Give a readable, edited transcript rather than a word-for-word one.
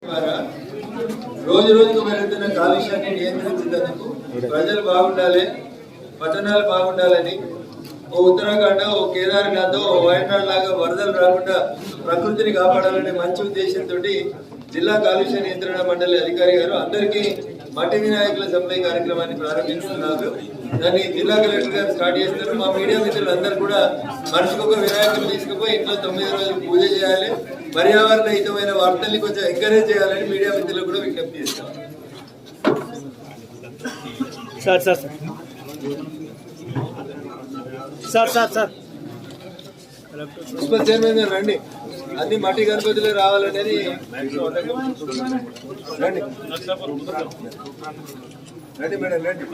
ద్వారా రోజు రోజుకు పెరుగుతున్న కాలుష్యాన్ని నియంత్రించేందుకు ప్రజలు బాగుండాలి, పట్టణాలు బాగుండాలని ఓ ఉత్తరాఖండ్, ఓ కేదార్నాథ్, ఓ వయనాడ్ లాగా వరదలు రాకుండా ప్రకృతిని కాపాడాలనే మంచి ఉద్దేశంతో జిల్లా కాలుష్య నియంత్రణ మండలి అధికారి గారు అందరికీ మట్టి వినాయకుల సప్లై కార్యక్రమాన్ని ప్రారంభిస్తున్నారు. దాన్ని జిల్లా కలెక్టర్ గారు స్టార్ట్ చేస్తారు. మా మీడియా మిత్రులు అందరూ కూడా మనిషికి ఒక వినాయకులు తీసుకుపోయి ఇంట్లో 9 రోజులు పూజ చేయాలి, పర్యావరణ హితమైన వార్తల్ని కొంచెం ఎంకరేజ్ చేయాలని మీడియా మిత్రులు కూడా విజ్ఞప్తి చేస్తాం. మున్సిపల్ చైర్మన్ గారు రండి, అన్ని మట్టి గణపతులు రావాలనేది రండి రండి మేడం రండి.